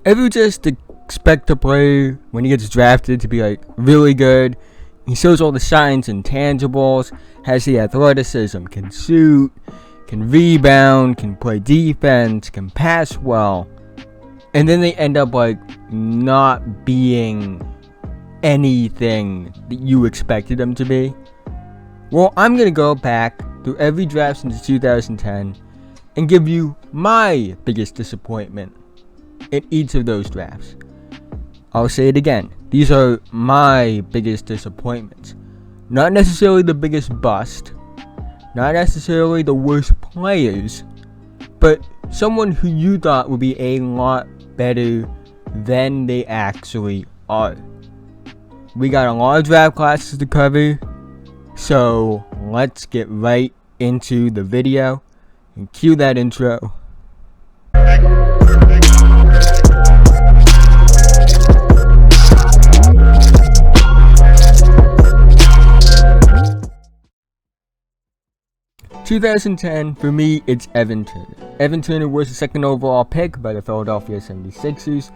Everyone just expect a player when he gets drafted to be like really good. He shows all the signs and tangibles, has the athleticism, can shoot, can rebound, can play defense, can pass well. And then they end up like not being anything that you expected them to be. Well, I'm going to go back through every draft since 2010 and give you my biggest disappointment in each of those drafts. I'll say it again. These are my biggest disappointments. Not necessarily the biggest bust. Not necessarily the worst players. But someone who you thought would be a lot better than they actually are. We got a lot of draft classes to cover. So let's get right into the video. And cue that intro. 2010, for me, it's Evan Turner. Evan Turner was the second overall pick by the Philadelphia 76ers,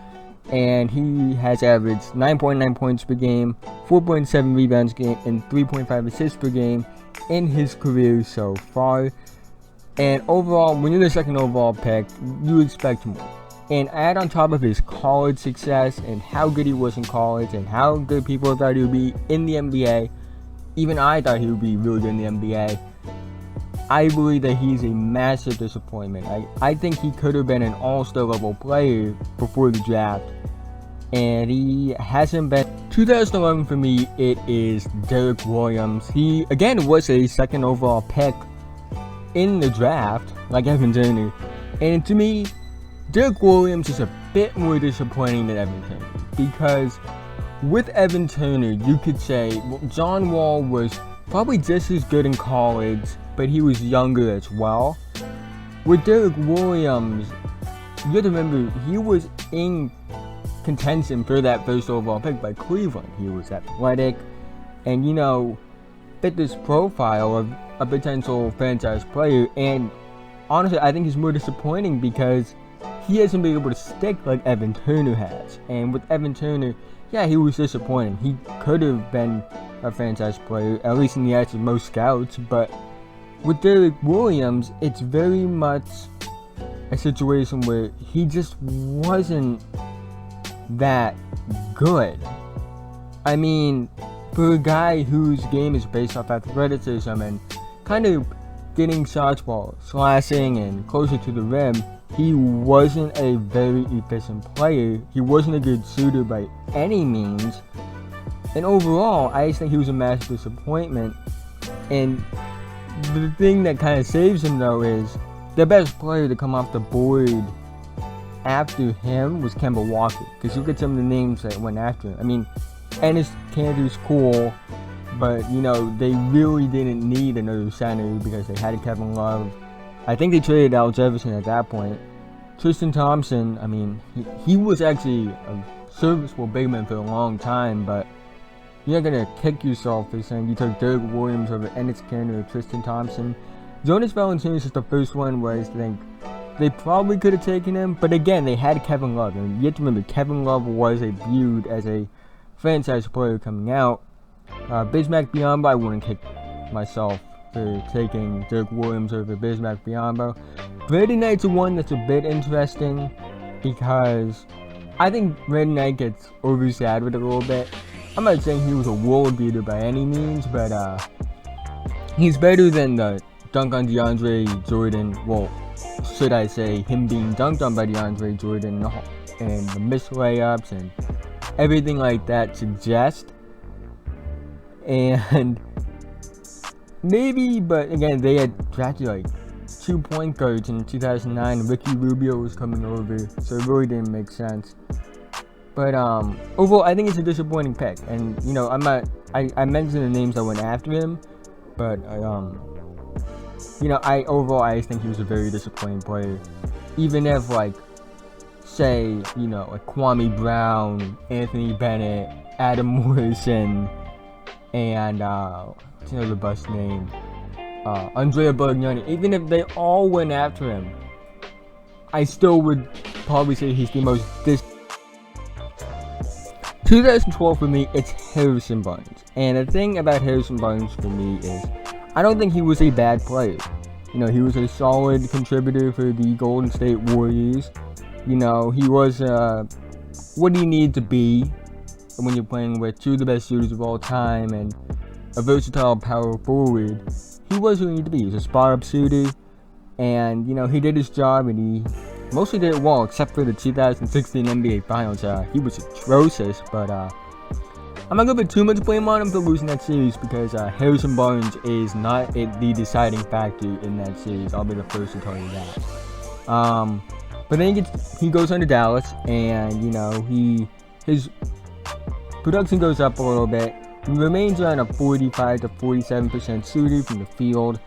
and he has averaged 9.9 points per game, 4.7 rebounds per game, and 3.5 assists per game in his career so far. And overall, when you're the second overall pick, you expect more. And add on top of his college success and how good he was in college and how good people thought he would be in the NBA, even I thought he would be really good in the NBA, I believe that he's a massive disappointment. I think he could have been an all-star level player before the draft, and he hasn't been. 2011 for me, it is Derrick Williams. He, again, was a second overall pick in the draft, like Evan Turner. And to me, Derrick Williams is a bit more disappointing than Evan Turner, because with Evan Turner, you could say, well, John Wall was probably just as good in college, but he was younger as well. With Derrick Williams, you have to remember, he was in contention for that first overall pick by Cleveland. He was athletic and, fit this profile of a potential franchise player. And honestly, I think he's more disappointing because he hasn't been able to stick like Evan Turner has. And with Evan Turner, yeah, he was disappointing. He could have been a franchise player, at least in the eyes of most scouts, but with Derrick Williams, it's very much a situation where he just wasn't that good. I mean, for a guy whose game is based off athleticism and kind of getting shots while slashing and closer to the rim, he wasn't a very efficient player. He wasn't a good shooter by any means. And overall, I just think he was a massive disappointment. And the thing that kind of saves him, though, is the best player to come off the board after him was Kemba Walker. Because look at some of the names that went after him. I mean, Enes Kanter's cool, but, they really didn't need another center because they had Kevin Love. I think they traded Al Jefferson at that point. Tristan Thompson, I mean, he was actually a serviceable big man for a long time, but you're not going to kick yourself for saying you took Derrick Williams over Enes Kanter or Tristan Thompson. Jonas Valanciunas is the first one where I think they probably could have taken him, but again, they had Kevin Love, and you have to remember, Kevin Love was viewed as a franchise player coming out. Bismack Biyombo, I wouldn't kick myself for taking Derrick Williams over Bismack Biyombo. Brandon Knight's the one that's a bit interesting because I think Brandon Knight gets overshadowed a little bit. I'm not saying he was a world beater by any means, but he's better than the dunk on DeAndre Jordan. Well, should I say him being dunked on by DeAndre Jordan and the missed layups and everything like that suggest. And maybe, but again, they had drafted like 2 point guards in 2009. Ricky Rubio was coming over, so it really didn't make sense. But overall, I think it's a disappointing pick. And I mentioned the names that went after him, but I just think he was a very disappointing player. Even if say Kwame Brown, Anthony Bennett, Adam Morrison, and what's the bust name? Andrea Bargnani. Even if they all went after him, I still would probably say he's the most 2012 for me, it's Harrison Barnes. And the thing about Harrison Barnes for me is, I don't think he was a bad player. You know, he was a solid contributor for the Golden State Warriors. You know, he was what he needed to be when you're playing with two of the best shooters of all time and a versatile power forward. He was who he needed to be. He was a spot-up shooter, and, you know, he did his job, and he mostly did it well, except for the 2016 NBA Finals. He was atrocious, but I'm not going to put too much blame on him for losing that series because Harrison Barnes is not the deciding factor in that series. I'll be the first to tell you that. But then he goes on to Dallas, and, you know, his production goes up a little bit. He remains around a 45 to 47% shooter from the field.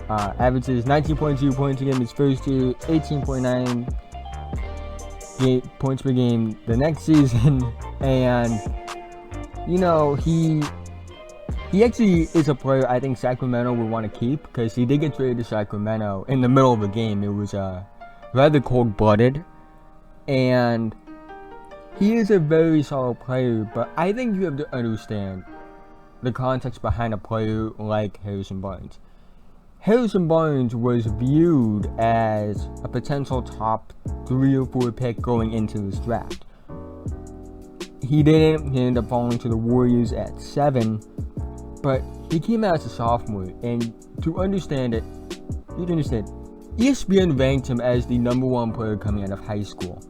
Averages 19.2 points a game his first year, 18.9 points per game the next season, and, you know, he actually is a player I think Sacramento would want to keep because he did get traded to Sacramento in the middle of the game. It was rather cold-blooded, and he is a very solid player, but I think you have to understand the context behind a player like Harrison Barnes. Harrison Barnes was viewed as a potential top 3 or 4 pick going into this draft. He didn't. He ended up falling to the Warriors at 7, but he came out as a sophomore, and to understand it, you need to understand, ESPN ranked him as the number 1 player coming out of high school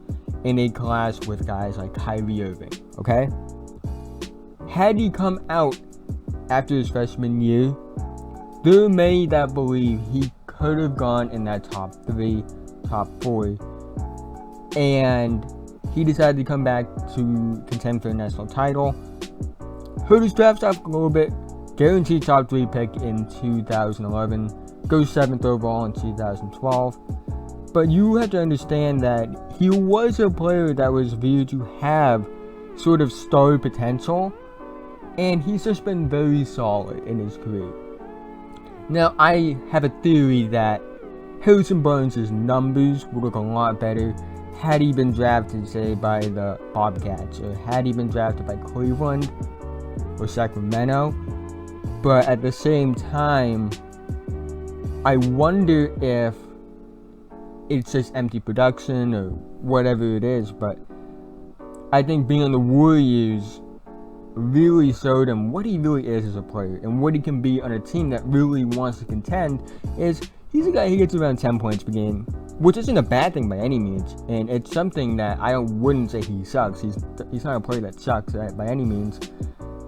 in a class with guys like Kyrie Irving, okay? Had he come out after his freshman year, there are many that believe he could have gone in that top 3, top 4, and he decided to come back to contend for a national title. Hurt his draft stock a little bit, guaranteed top 3 pick in 2011, goes 7th overall in 2012. But you have to understand that he was a player that was viewed to have sort of star potential, and he's just been very solid in his career. Now, I have a theory that Harrison Barnes' numbers would look a lot better had he been drafted, say, by the Bobcats, or had he been drafted by Cleveland or Sacramento. But at the same time, I wonder if it's just empty production or whatever it is, but I think being on the Warriors really showed him what he really is as a player and what he can be on a team that really wants to contend. Is he's a guy who gets around 10 points per game, which isn't a bad thing by any means, and it's something that I wouldn't say he sucks. He's not a player that sucks, right, by any means,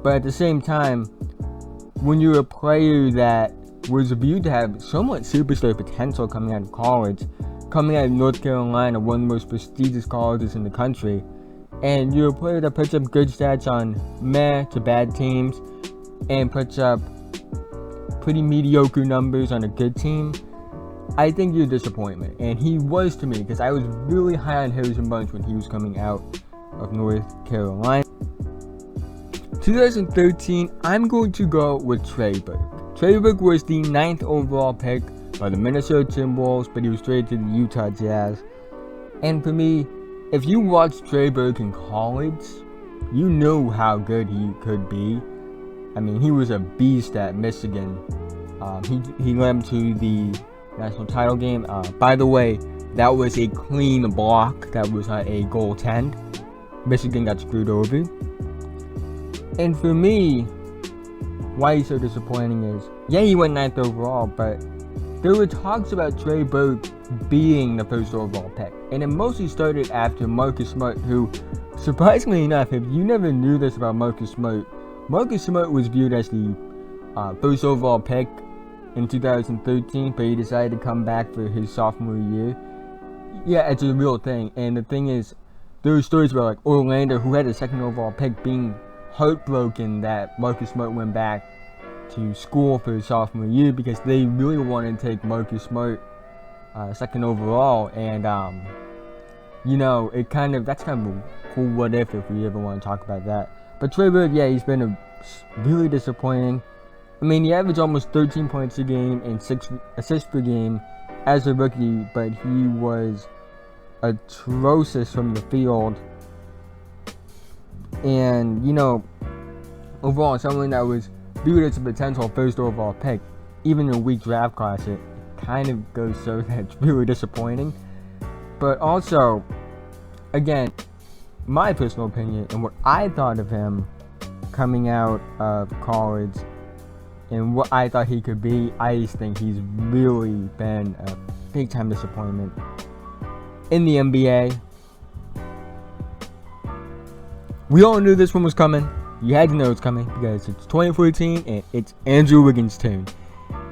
but at the same time, when you're a player that was viewed to have somewhat superstar potential coming out of college, coming out of North Carolina, one of the most prestigious colleges in the country, and you're a player that puts up good stats on meh to bad teams and puts up pretty mediocre numbers on a good team, I think you're a disappointment. And he was to me, because I was really high on Harrison Barnes when he was coming out of North Carolina. 2013, I'm going to go with Trey Burke. Trey Burke was the 9th overall pick by the Minnesota Timberwolves, but he was traded to the Utah Jazz. And for me, if you watched Trey Burke in college, you know how good he could be. I mean, he was a beast at Michigan. He led them to the national title game. By the way, that was a clean block. That was not a goaltend. Michigan got screwed over. And for me, why he's so disappointing is, yeah, he went 9th overall, but there were talks about Trey Burke being the 1st overall pick. And it mostly started after Marcus Smart, who, surprisingly enough, if you never knew this about Marcus Smart was viewed as the 1st overall pick in 2013, but he decided to come back for his sophomore year. Yeah, it's a real thing. And the thing is, there were stories about like Orlando, who had a 2nd overall pick, being heartbroken that Marcus Smart went back to school for his sophomore year because they really wanted to take Marcus Smart 2nd overall, and you know, that's kind of a cool what if we ever want to talk about that. But Trey Burke, yeah, he's been really disappointing. I mean, he averaged almost 13 points a game and 6 assists per game as a rookie, but he was atrocious from the field. And, you know, overall, someone that was viewed as a potential first overall pick, even in a weak draft class, it kind of goes so that it's really disappointing. But also, again, my personal opinion and what I thought of him coming out of college and what I thought he could be, I just think he's really been a big time disappointment in the NBA. We all knew this one was coming. You had to know it's coming because it's 2014 and it's Andrew Wiggins' turn.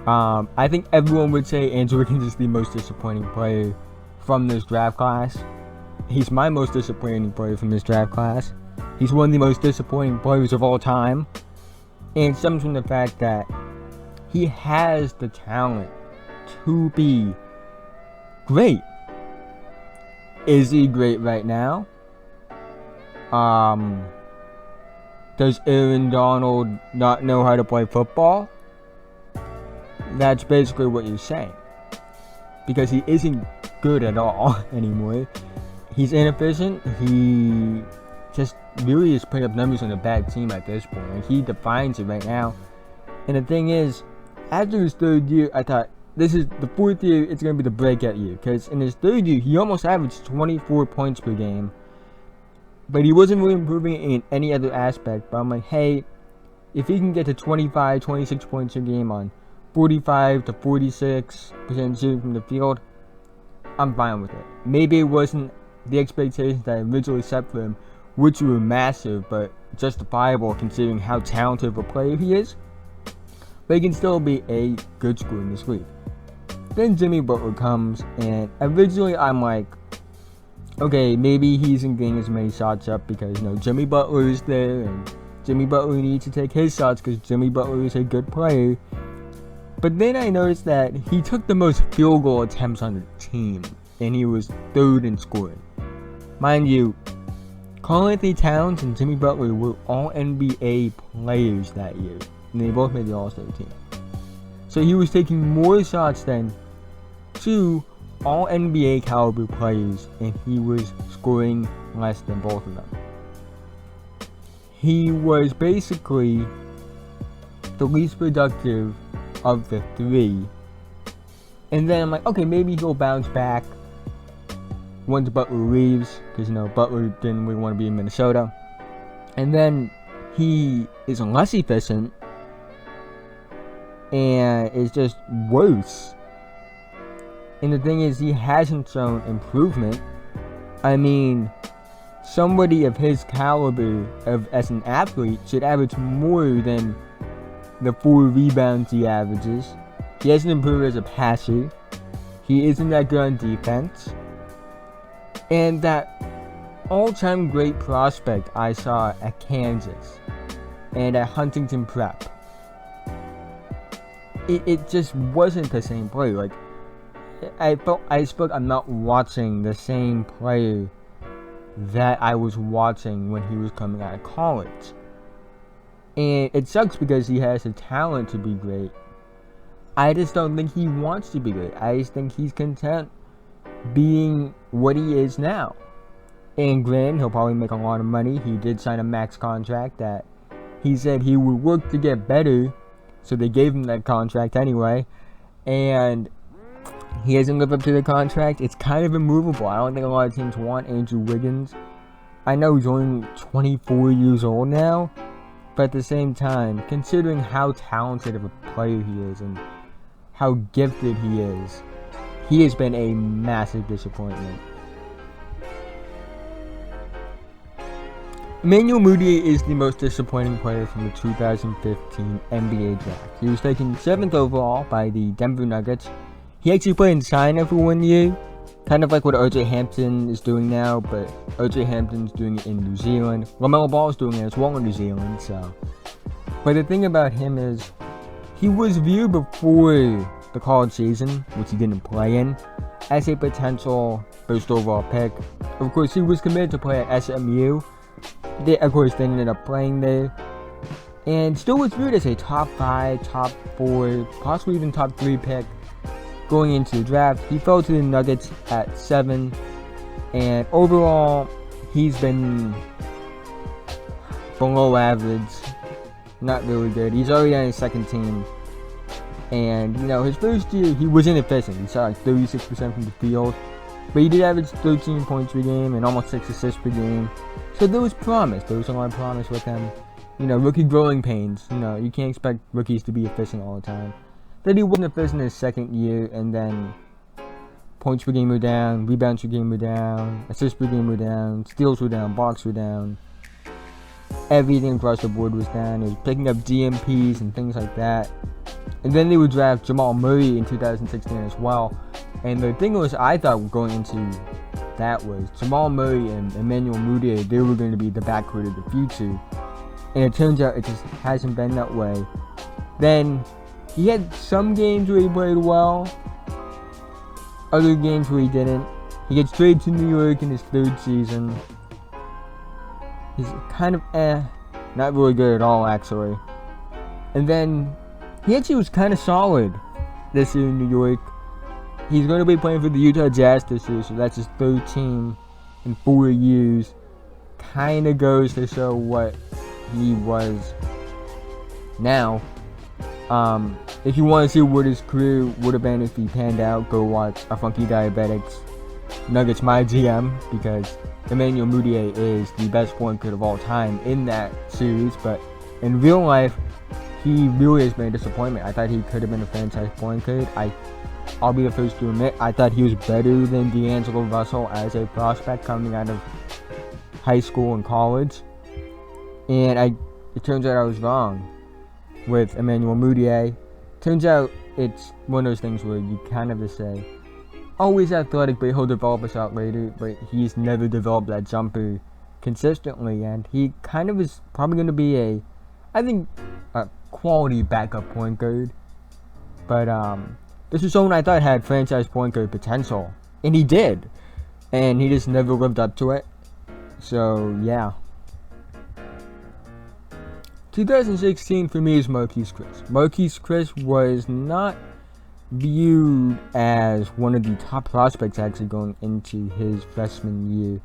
I think everyone would say Andrew Wiggins is the most disappointing player from this draft class. He's my most disappointing player from this draft class. He's one of the most disappointing players of all time. And it stems from the fact that he has the talent to be great. Is he great right now? Does Aaron Donald not know how to play football? That's basically what you're saying. Because he isn't good at all anymore. He's inefficient. He just really is putting up numbers on a bad team at this point. Like, he defines it right now. And the thing is, after his third year, I thought, this is the fourth year, it's going to be the breakout year. Because in his third year, he almost averaged 24 points per game. But he wasn't really improving in any other aspect. But I'm like, hey, if he can get to 25, 26 points a game on 45 to 46% shooting from the field, I'm fine with it. Maybe it wasn't the expectations that I originally set for him, which were massive, but justifiable considering how talented of a player he is. But he can still be a good scorer in this league. Then Jimmy Butler comes, and originally I'm like, okay, maybe he isn't getting as many shots up because, you know, Jimmy Butler is there, and Jimmy Butler needs to take his shots because Jimmy Butler is a good player. But then I noticed that he took the most field goal attempts on the team, and he was third in scoring. Mind you, Karl-Anthony Towns and Jimmy Butler were all NBA players that year, and they both made the All-Star team. So he was taking more shots than two all NBA caliber players, and he was scoring less than both of them. He was basically the least productive of the three. And then I'm like, okay, maybe he'll bounce back once Butler leaves, because, you know, Butler didn't really want to be in Minnesota. And then he is less efficient and is just worse. And the thing is, he hasn't shown improvement. I mean, somebody of his caliber as an athlete should average more than the 4 rebounds he averages. He hasn't improved as a passer. He isn't that good on defense. And that all-time great prospect I saw at Kansas and at Huntington Prep, it just wasn't the same player. Like, I felt I'm not watching the same player that I was watching when he was coming out of college. And it sucks because he has the talent to be great. I just don't think he wants to be great. I just think he's content being what he is now. And granted, he'll probably make a lot of money. He did sign a max contract that he said he would work to get better, so they gave him that contract anyway. And he hasn't lived up to the contract. It's kind of immovable. I don't think a lot of teams want Andrew Wiggins. I know he's only 24 years old now, but at the same time, considering how talented of a player he is and how gifted he has been a massive disappointment. Emmanuel Mudiay is the most disappointing player from the 2015 NBA draft. He was taken 7th overall by the Denver Nuggets. He actually played in China for 1 year, kind of like what RJ Hampton is doing now, but RJ Hampton's doing it in New Zealand. LaMelo Ball is doing it as well in New Zealand, so. But the thing about him is, he was viewed before the college season, which he didn't play in, as a potential first overall pick. Of course, he was committed to play at SMU. They ended up playing there, and still was viewed as a top 5, top 4, possibly even top 3 pick going into the draft. He fell to the Nuggets at 7, and overall, he's been below average, not really good. He's already on his second team. And, his first year, he was inefficient. He shot like 36% from the field. But he did average 13 points per game and almost 6 assists per game. So there was promise. There was a lot of promise with him. Rookie growing pains. You can't expect rookies to be efficient all the time. Then he wasn't efficient his second year, and then points per game were down, rebounds per game were down, assists per game were down, steals were down, blocks were down. Everything across the board was down. He was picking up DMPs and things like that. And then they would draft Jamal Murray in 2016 as well. And the thing was, I thought going into that was Jamal Murray and Emmanuel Mudiay, they were going to be the backcourt of the future. And it turns out it just hasn't been that way. Then he had some games where he played well, other games where he didn't. He gets traded to New York in his third season. He's kind of not really good at all actually. And then he actually was kind of solid this year in New York. He's going to be playing for the Utah Jazz this year, so that's his third team in 4 years. Kind of goes to show what he was now. If you want to see what his career would have been if he panned out, go watch A Funky Diabetics Nuggets My GM, because Emmanuel Mudiay is the best point guard of all time in that series. But in real life, he really has been a disappointment. I thought he could have been a franchise point guard. I'll be the first to admit, I thought he was better than D'Angelo Russell as a prospect coming out of high school and college. And it turns out I was wrong with Emmanuel Mudiay. Turns out it's one of those things where you kind of just say, oh, he's athletic, but he'll develop a shot later. But he's never developed that jumper consistently, and he kind of is probably going to be a quality backup point guard. But this is someone I thought had franchise point guard potential, and he did, and he just never lived up to it. So yeah. 2016 for me is Marquise Chris. Marquise Chris was not viewed as one of the top prospects actually going into his freshman year.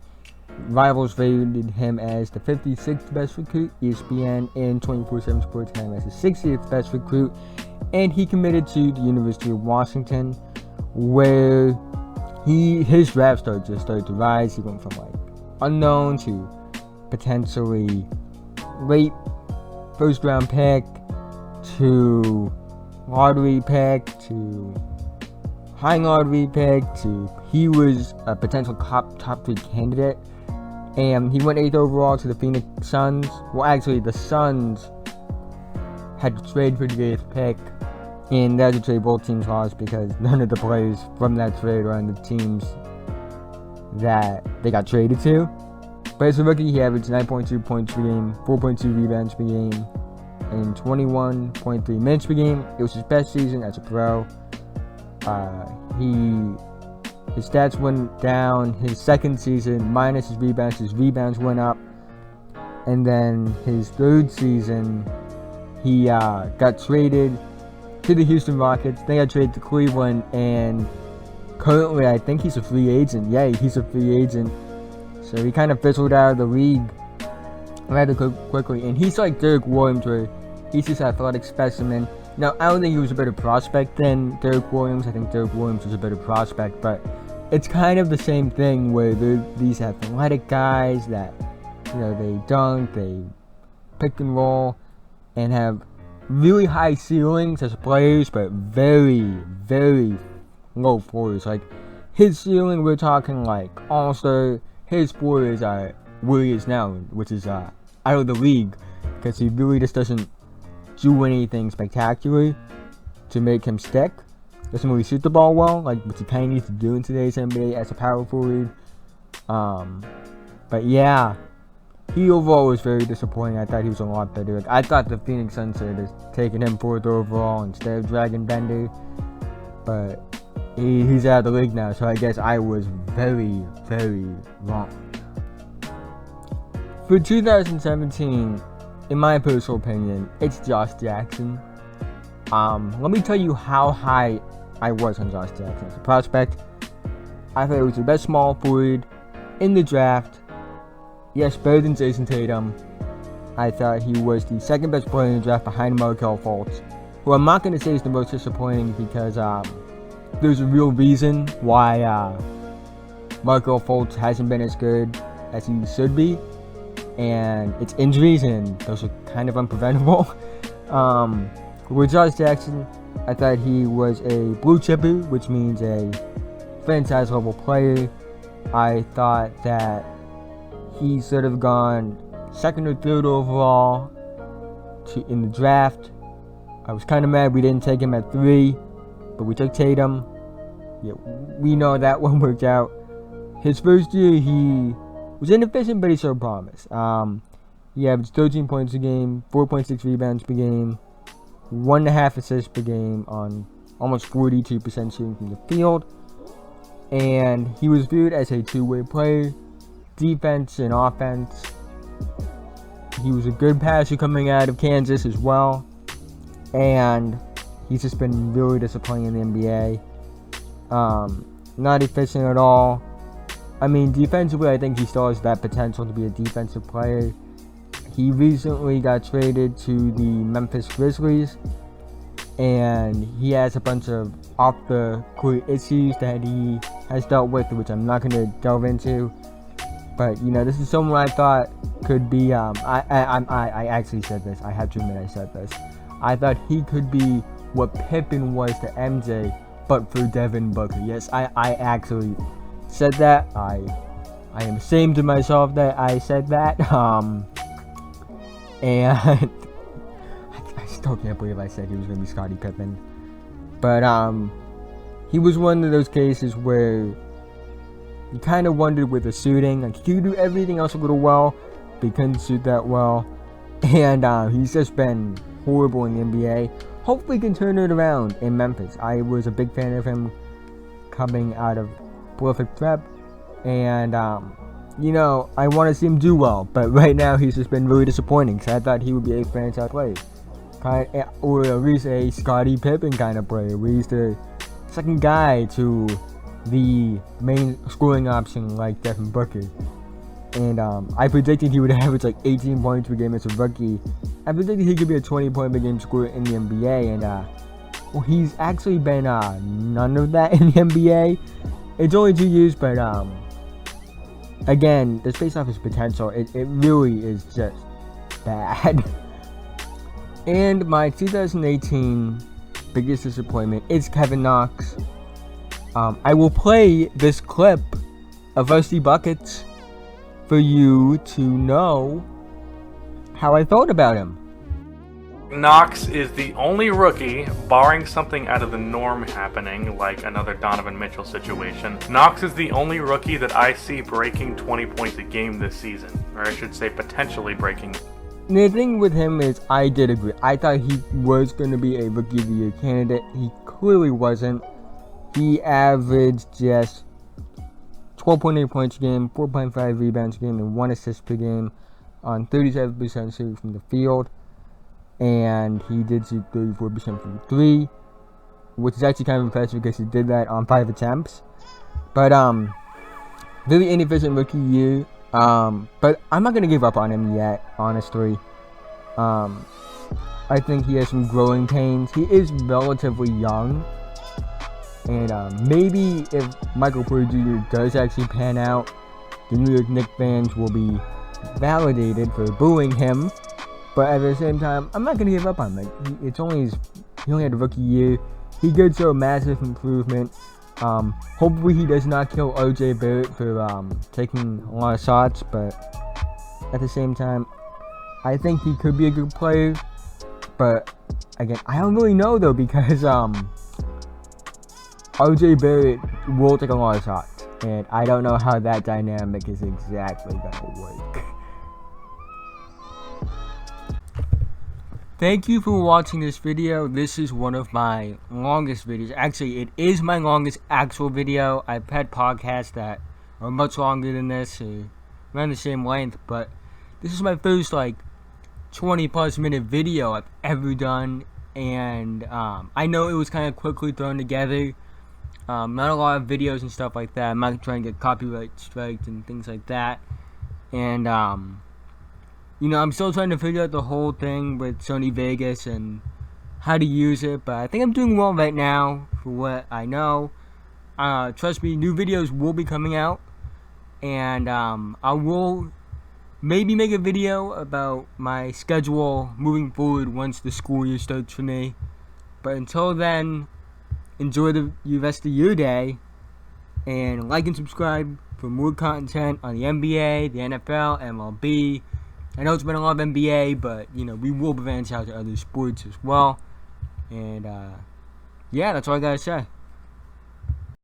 Rivals rated him as the 56th best recruit, ESPN and 24/7 Sports had him as the 60th best recruit, and he committed to the University of Washington, where his draft stock just started to rise. He went from like unknown to potentially late first round pick to lottery pick to high lottery pick to he was a potential top 3 candidate. And he went 8th overall to the Phoenix Suns. Well, actually, the Suns had to trade for the 8th pick, and that was a trade both teams lost because none of the players from that trade are on the teams that they got traded to. But as a rookie, he averaged 9.2 points per game, 4.2 rebounds per game, and 21.3 minutes per game. It was his best season as a pro. His stats went down his second season, minus his rebounds went up. And then his third season, he got traded to the Houston Rockets. Then got traded to Cleveland, and currently I think he's a free agent. Yeah, he's a free agent. So he kind of fizzled out of the league rather quickly. And he's like Derrick Williams, where he's this athletic specimen. Now, I don't think he was a better prospect than Derrick Williams. I think Derrick Williams was a better prospect, but it's kind of the same thing where they're these athletic guys that, they dunk, they pick and roll, and have really high ceilings as players, but very, very low floors. Like, his ceiling, we're talking like all-star. His floor is where he is now, which is out of the league, because he really just doesn't do anything spectacular to make him stick. Doesn't really shoot the ball well, like what you kind of need to do in today's NBA as a power forward. But yeah, he overall was very disappointing. I thought he was a lot better. Like, I thought the Phoenix Suns should have taken him 4th overall instead of Dragon Bender. But he's out of the league now, so I guess I was very, very wrong. For 2017, in my personal opinion, it's Josh Jackson. Let me tell you how high I was on Josh Jackson as a prospect. I thought he was the best small forward in the draft. Yes, better than Jayson Tatum. I thought he was the second best player in the draft behind Markelle Fultz, who I'm not going to say is the most disappointing because there's a real reason why Markelle Fultz hasn't been as good as he should be, and it's injuries, and those are kind of unpreventable. With Josh Jackson, I thought he was a blue chipper, which means a franchise level player. I thought that he should have gone second or third overall in the draft. I was kind of mad we didn't take him at 3, but we took Tatum. Yeah, we know that one worked out. His first year, he was inefficient, but he showed promise. He averaged 13 points a game, 4.6 rebounds per game, 1.5 assists per game on almost 42% shooting from the field. And he was viewed as a two-way player, defense and offense. He was a good passer coming out of Kansas as well. And he's just been really disappointing in the NBA. Not efficient at all. I mean, defensively, I think he still has that potential to be a defensive player. He recently got traded to the Memphis Grizzlies, and he has a bunch of off-the-court issues that he has dealt with, which I'm not going to delve into. But, you know, this is someone I thought could be, I actually said this. I have to admit I said this. I thought he could be what Pippen was to MJ, but for Devin Booker. Yes, I actually said that. I am ashamed of myself that I said that. And I still can't believe I said he was going to be Scottie Pippen. But he was one of those cases where you kind of wondered with the shooting. Like, he could do everything else a little well, but he couldn't shoot that well. And he's just been horrible in the NBA. Hopefully he can turn it around in Memphis. I was a big fan of him coming out of prolific prep. And, you know, I want to see him do well. But right now he's just been really disappointing. Because I thought he would be a franchise player. Or at least a Scottie Pippen kind of player. Where he's the second guy to the main scoring option like Devin Booker. And I predicted he would average like 18 points per game as a rookie. I predicted he could be a 20-point per game scorer in the NBA. And well, he's actually been none of that in the NBA. It's only 2 years, but again, just based off his potential, it really is just bad. And my 2018 biggest disappointment is Kevin Knox. I will play this clip of Rusty Buckets for you to know how I felt about him. Knox is the only rookie, barring something out of the norm happening, like another Donovan Mitchell situation. Knox is the only rookie that I see breaking 20 points a game this season. Or I should say potentially breaking. The thing with him is, I did agree. I thought he was going to be a Rookie of the Year candidate. He clearly wasn't. He averaged just 12.8 points a game, 4.5 rebounds a game, and 1 assist per game on 37% shooting from the field. And he did shoot 34% from 3, which is actually kind of impressive because he did that on 5 attempts. But really inefficient rookie year. But I'm not gonna give up on him yet, honestly. I think he has some growing pains. He is relatively young, and maybe if Michael Porter Jr. does actually pan out, the New York Knicks fans will be validated for booing him. But at the same time, I'm not gonna give up on him. Like, he only had a rookie year. He could show massive improvement. Hopefully he does not kill RJ Barrett for taking a lot of shots. But at the same time, I think he could be a good player. But again, I don't really know though, because RJ Barrett will take a lot of shots, and I don't know how that dynamic is exactly gonna work. Thank you for watching this video. This is one of my longest videos. Actually, it is my longest actual video. I've had podcasts that are much longer than this, around the same length, but this is my first like 20 plus minute video I've ever done, and I know it was kind of quickly thrown together. Not a lot of videos and stuff like that. I'm not trying to get copyright strikes and things like that. And I'm still trying to figure out the whole thing with Sony Vegas and how to use it, but I think I'm doing well right now for what I know. Trust me, new videos will be coming out, and I will maybe make a video about my schedule moving forward once the school year starts for me. But until then, enjoy the rest of your day, and like and subscribe for more content on the NBA, the NFL, MLB. I know it's been a lot of NBA, but we will branch out to other sports as well. And yeah, that's all I gotta say.